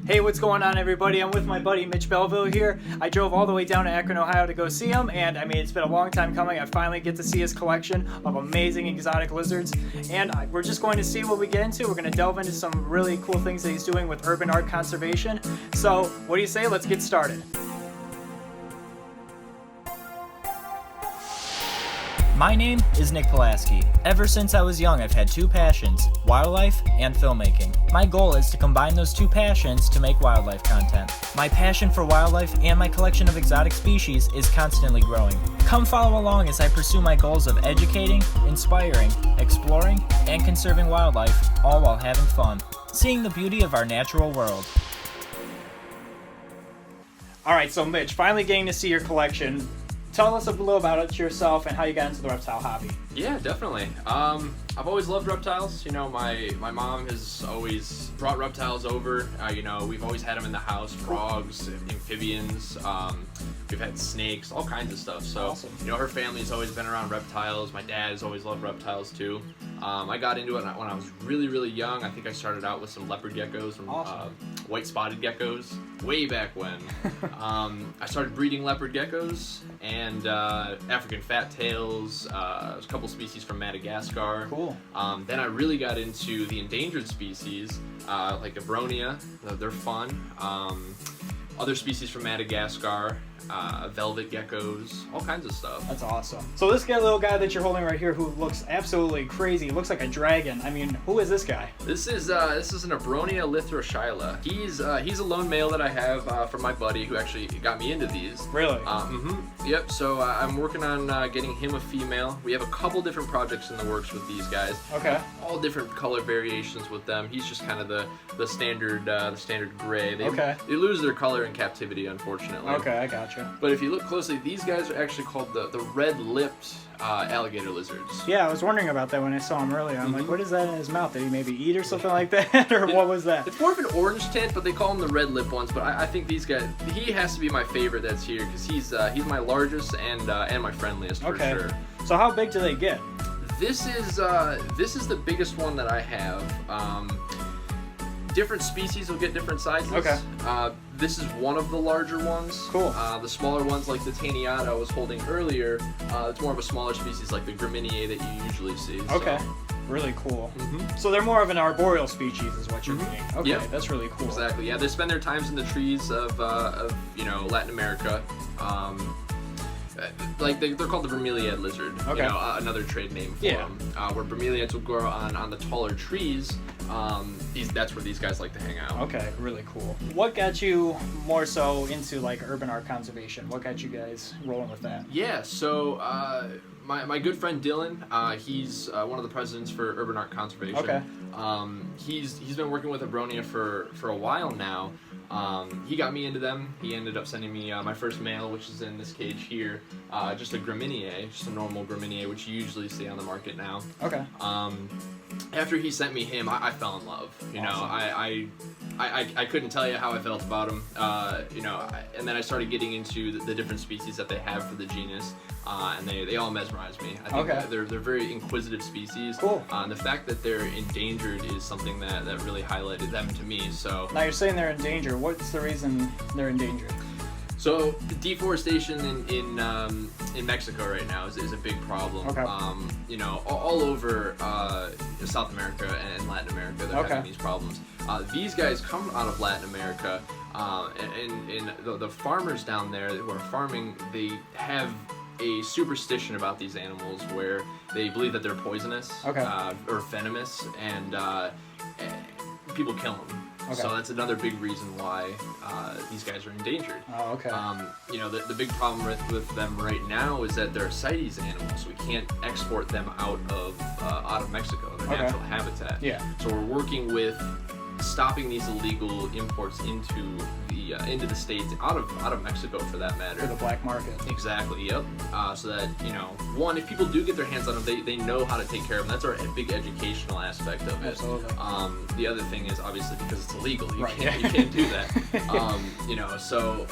Hey, what's going on, everybody? I'm with my buddy Mitch Belville here. I drove all the way down to Akron, Ohio to go see him, and I mean, it's been a long time coming. I finally get to see his collection of amazing exotic lizards, and we're just going to see what we get into. We're going to delve into some really cool things that he's doing with urban art conservation. So, what do you say? Let's get started. My name is Nick Pulaski. Ever since I was young, I've had two passions, wildlife and filmmaking. My goal is to combine those two passions to make wildlife content. My passion for wildlife and my collection of exotic species is constantly growing. Come follow along as I pursue my goals of educating, inspiring, exploring, and conserving wildlife, all while having fun, seeing the beauty of our natural world. Alright, so Mitch, finally getting to see your collection. Tell us a little about it yourself and how you got into the reptile hobby. Yeah, definitely. I've always loved reptiles. You know, my mom has always brought reptiles over. You know, we've always had them in the house, frogs, amphibians. We've had snakes, all kinds of stuff. So, awesome. You know, her family's always been around reptiles. My dad has always loved reptiles too. I got into it when I was really, really young. I think I started out with some leopard geckos, some white spotted geckos, way back when. I started breeding leopard geckos and African fat tails, a couple species from Madagascar. Cool. Then I really got into the endangered species, like Abronia. They're fun. Other species from Madagascar, velvet geckos, all kinds of stuff. That's awesome. So this little guy that you're holding right here, who looks absolutely crazy, he looks like a dragon. I mean, who is this guy? This is an Abronia lithroshyla. He's a lone male that I have from my buddy who actually got me into these. Really? Yep. So I'm working on getting him a female. We have a couple different projects in the works with these guys. Okay. All different color variations with them. He's just kind of the standard gray. They lose their color in captivity, unfortunately. Okay, I gotcha. But if you look closely, these guys are actually called the red-lipped alligator lizards. Yeah, I was wondering about that when I saw him earlier. I'm like, what is that in his mouth? Did he maybe eat or something like that? Or what was that? It's more of an orange tint, but they call them the red-lipped ones. But I think these guys, he has to be my favorite that's here because he's my largest and my friendliest for sure. So how big do they get? This is the biggest one that I have. Different species will get different sizes. Okay. This is one of the larger ones. Cool. The smaller ones, like the Taniata I was holding earlier, it's more of a smaller species like the Gramineae that you usually see. Okay. Really cool. So they're more of an arboreal species is what you're meaning. Okay, yep. That's really cool. Exactly. Yeah, they spend their times in the trees of Latin America. Like they're called the bromeliad lizard. Okay. You know, another trade name for them. Where bromeliads will grow on the taller trees. That's where these guys like to hang out. Okay, really cool. What got you more so into like urban art conservation? What got you guys rolling with that? Yeah, so my good friend Dylan, he's one of the presidents for Urban Art Conservation. Okay. He's been working with Abronia for a while now. He got me into them. He ended up sending me my first male, which is in this cage here, just a Gramineae, just a normal Gramineae, which you usually see on the market now. Okay. After he sent me him, I fell in love. You know, I couldn't tell you how I felt about him. And then I started getting into the different species that they have for the genus, and they all mesmerized me. I think they're very inquisitive species. Cool. And the fact that they're endangered is something that really highlighted them to me. So now you're saying they're in danger. What's the reason they're endangered? So deforestation in Mexico right now is a big problem. Okay. All over South America and Latin America, they're having these problems. These guys come out of Latin America, and the farmers down there who are farming, they have a superstition about these animals where they believe that they're poisonous or venomous, and people kill them. Okay. So that's another big reason why these guys are endangered. Oh, okay. The big problem with them right now is that they're CITES animals. We can't export them out of Mexico, their natural habitat. Yeah. So we're working with stopping these illegal imports into the states, out of Mexico for that matter. For the black market. Exactly. Yep. So that one, if people do get their hands on them, they know how to take care of them. That's our big educational aspect of it. Absolutely. The other thing is obviously because it's illegal, you can't do that. So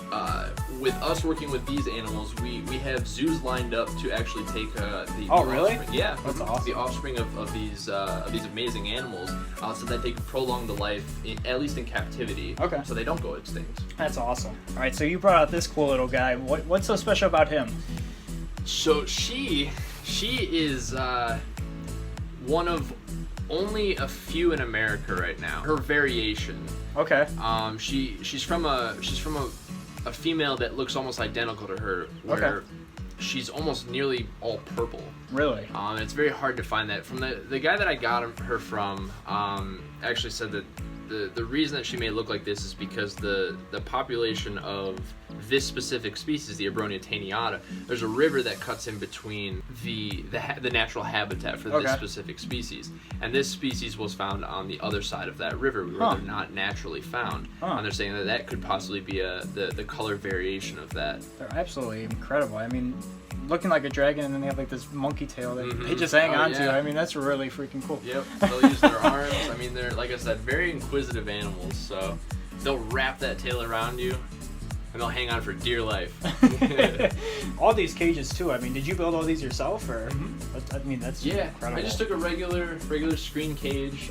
with us working with these animals, we have zoos lined up to actually take the really? Offspring. Yeah, that's awesome. The offspring of these amazing animals, so that they can prolong the life wildlife, at least in captivity. Okay. So they don't go extinct. That's awesome. All right, so you brought out this cool little guy. What's so special about him? So she is one of only a few in America right now. Her variation. Okay. She's from a female that looks almost identical to her, where she's almost nearly all purple. Really? It's very hard to find that. From the guy that I got her from, actually said that the reason that she may look like this is because the population of this specific species, the Abronia taeniata, there's a river that cuts in between the natural habitat for this specific species, and this species was found on the other side of that river where they're not naturally found, and they're saying that could possibly be the color variation of that. They're absolutely incredible. I mean, looking like a dragon, and then they have like this monkey tail that they just hang on to. I mean, that's really freaking cool. Yep, they'll use their arms. I mean, they're, like I said, very inquisitive animals, so they'll wrap that tail around you and they'll hang on for dear life. All these cages too. I mean, did you build all these yourself, or? I mean, that's incredible. I just took a regular screen cage.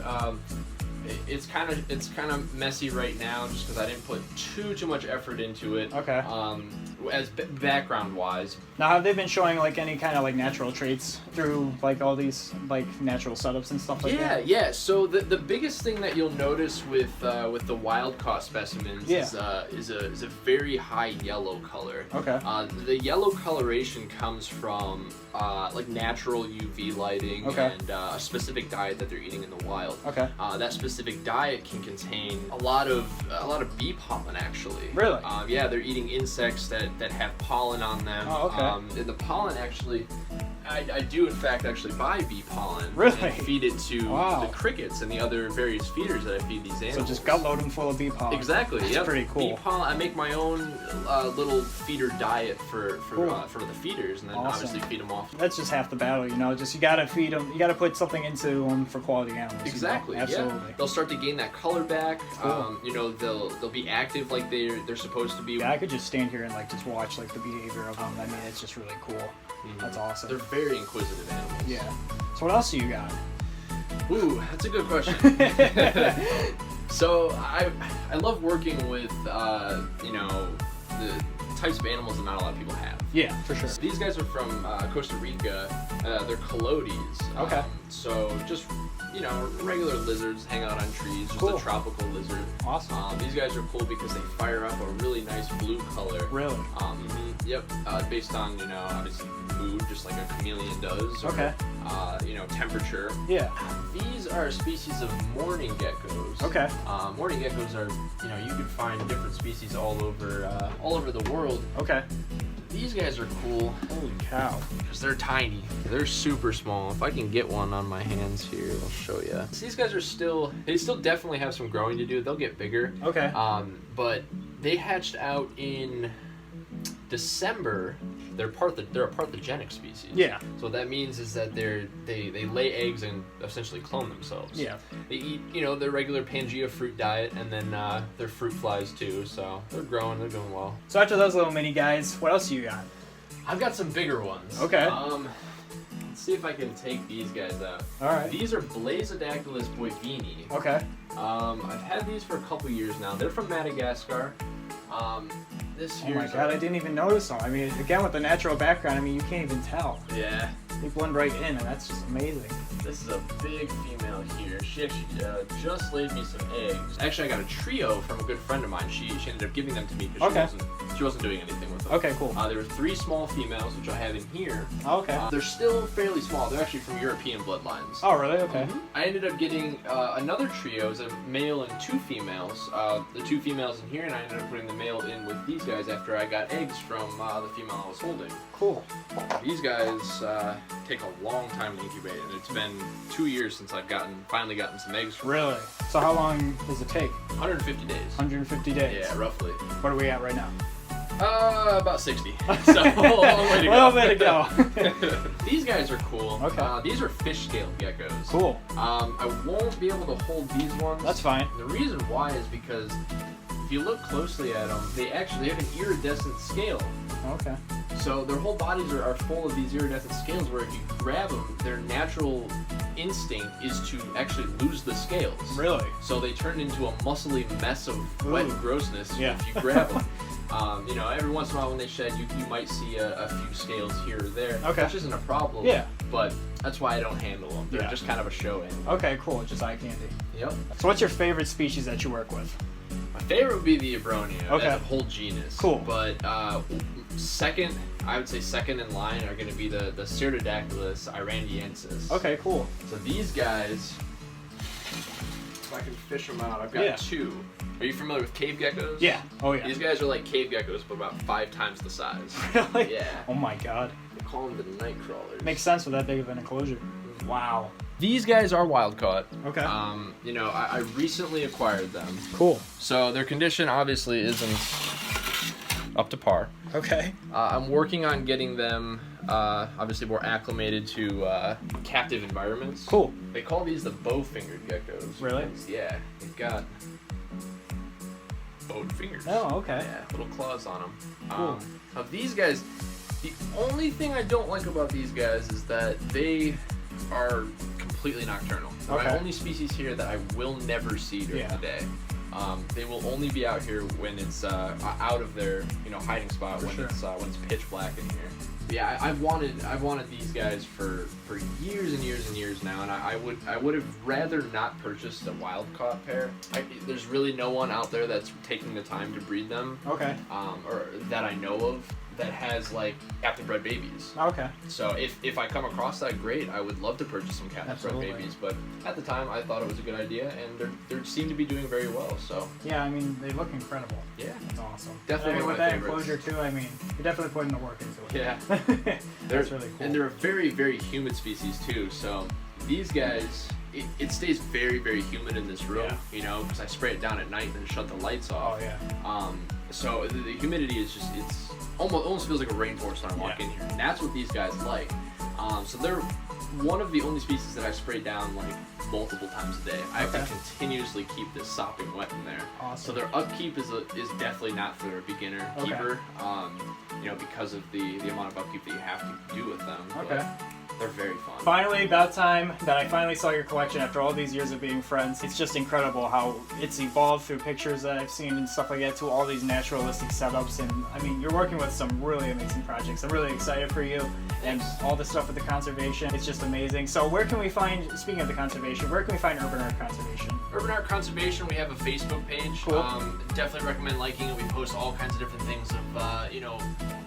It's kind of messy right now just because I didn't put too much effort into it. Okay. As background wise. Now, have they been showing like any kind of like natural traits through like all these like natural setups and stuff like that? Yeah. So the biggest thing that you'll notice with the wild caught specimens is a very high yellow color. Okay. The yellow coloration comes from like natural UV lighting and a specific diet that they're eating in the wild. Okay. That specific diet can contain a lot of bee pollen actually. Really? Yeah, they're eating insects that have pollen on them. Oh, okay. And the pollen actually, I do in fact actually buy bee pollen. Really? And feed it to the crickets and the other various feeders that I feed these animals. So just gut load them full of bee pollen. Exactly. That's pretty cool. Bee pollen. I make my own little feeder diet for the feeders, and then obviously feed them off. That's just half the battle, you know. Just you gotta feed them. You gotta put something into them for quality animals. Exactly. You know? Absolutely. Yeah. They'll start to gain that color back. Cool. You know, they'll be active like they're supposed to be. Yeah, I could just stand here and like just watch like the behavior of them. I mean, it's just really cool. That's awesome. They're very inquisitive animals. Yeah. So what else do you got? Ooh, that's a good question. So I love working with you know, the types of animals that not a lot of people have. Yeah, for sure. So these guys are from Costa Rica. They're coyotes. Okay. So just, you know, regular lizards hang out on trees. Just a tropical lizard. Awesome. These guys are cool because they fire up a really nice blue color. Really? Yep. Based on, you know, obviously mood, just like a chameleon does. Or, you know, temperature. Yeah. These are a species of mourning geckos. Okay. Mourning geckos are, you know, you can find different species all over the world. Okay. These guys are cool. Holy cow. Because they're tiny. They're super small. If I can get one on my hands here, I'll show you. So these guys are they still definitely have some growing to do. They'll get bigger. Okay. But they hatched out in December. They're a parthogenic species. Yeah. So what that means is that they lay eggs and essentially clone themselves. Yeah. They eat, you know, their regular Pangea fruit diet, and then they're fruit flies too. So they're growing. They're doing well. So after those little mini guys, what else do you got? I've got some bigger ones. Okay. Let's see if I can take these guys out. All right. These are Blazodactylus boivini. Okay. I've had these for a couple years now. They're from Madagascar. Oh my god, I didn't even notice them. I mean, again, with the natural background, I mean, you can't even tell. Yeah. They blend right in, and that's just amazing. This is a big female here. She actually just laid me some eggs. Actually, I got a trio from a good friend of mine. She ended up giving them to me because she wasn't doing anything with them. Okay, cool. There were 3 small females, which I have in here. Okay. They're still fairly small. They're actually from European bloodlines. Oh, really? Okay. I ended up getting another trio, as a male and 2 females. The 2 females in here, and I ended up putting the male in with these guys after I got eggs from the female I was holding. Cool. These guys take a long time to incubate, and it's been 2 years since I've finally gotten some eggs from them. Really? So how long does it take? 150 days. 150 days? Yeah, roughly. What are we at right now? About 60. So, a long way to go. Well, way to go. These guys are cool. Okay. These are fish scale geckos. Cool. I won't be able to hold these ones. That's fine. The reason why is because if you look closely at them, they have an iridescent scale. Okay. So their whole bodies are full of these iridescent scales where if you grab them, their natural instinct is to actually lose the scales. Really? So they turn into a muscly mess of wet grossness if you grab them. You know, every once in a while when they shed, you might see a few scales here or there, which isn't a problem. Yeah. But that's why I don't handle them. They're just kind of a show animal. Okay, cool. Just eye candy. Yep. So what's your favorite species that you work with? My favorite would be the Abronia. Okay. As a whole genus. Cool. But second, I would say second in line are going to be the Ceratodactylus irandiensis. Okay, cool. So these guys, if I can fish them out, I've got two. Are you familiar with cave geckos? Yeah. Oh yeah. These guys are like cave geckos, but about 5 times the size. Really? Yeah. Oh my god. They call them the night crawlers. Makes sense with that big of an enclosure. Wow. These guys are wild caught. Okay. You know, I recently acquired them. Cool. So their condition obviously isn't up to par. Okay. I'm working on getting them obviously more acclimated to captive environments. Cool. They call these the bow-fingered geckos. Really? Yeah. They've got bowed fingers. Oh, okay. Yeah, little claws on them. Cool. Now these guys, the only thing I don't like about these guys is that they are completely nocturnal. They're my only species here that I will never see during the day. They will only be out here when it's out of their hiding spot when it's pitch black in here. But yeah, I've wanted these guys for years and years and years now, and I would have rather not purchased a wild caught pair. There's really no one out there that's taking the time to breed them. Okay. Or that I know of that has like captive bred babies. Okay. So if I come across that, great. I would love to purchase some captive bred babies, but at the time I thought it was a good idea, and they seem to be doing very well. So yeah, I mean they look incredible. Yeah, that's awesome. Definitely with one of that my favorites. enclosure too. I mean, you're definitely putting the work into it. Yeah, that's really cool. And they're a very, very humid species too. So these guys, it stays very, very humid in this room. You know, because I spray it down at night and then shut the lights off. Oh yeah. So the humidity is just it's almost feels like a rainforest when I walk in here, and that's what these guys like. So they're one of the only species that I spray down like multiple times a day. I have to continuously keep this sopping wet in there. Awesome. So their upkeep is definitely not for a beginner keeper. You know, because of the amount of upkeep that you have to do with them. Okay. They're very fun. Finally, about time that I finally saw your collection after all these years of being friends. It's just incredible how it's evolved through pictures that I've seen and stuff like that to all these naturalistic setups. And I mean, you're working with some really amazing projects. I'm really excited for you and all the stuff with the conservation. It's just amazing. So where can we find, speaking of the conservation, where can we find Urban Art Conservation? Urban Art Conservation, we have a Facebook page. Cool. Definitely recommend liking it. We post all kinds of different things of,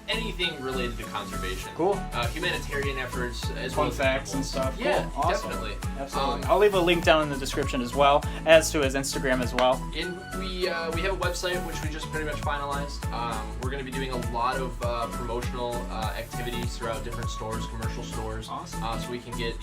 anything related to conservation. Cool. Humanitarian efforts, as fun well as facts and stuff. Yeah, cool. Awesome. definitely. Absolutely. I'll leave a link down in the description as well, as to his Instagram as well. And we have a website which we just pretty much finalized. We're going to be doing a lot of promotional activities throughout different stores, commercial stores. Awesome. So we can get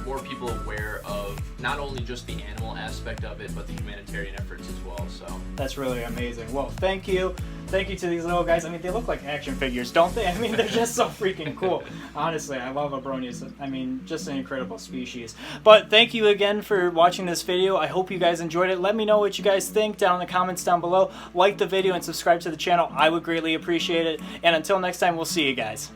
more people aware of not only just the animal aspect of it, but the humanitarian efforts as well. So that's really amazing. Well, thank you. Thank you to these little guys. I mean, they look like action figures, don't they? I mean, they're just so freaking cool. Honestly, I love Abronias. I mean, just an incredible species. But thank you again for watching this video. I hope you guys enjoyed it. Let me know what you guys think down in the comments down below. Like the video and subscribe to the channel. I would greatly appreciate it. And until next time, we'll see you guys.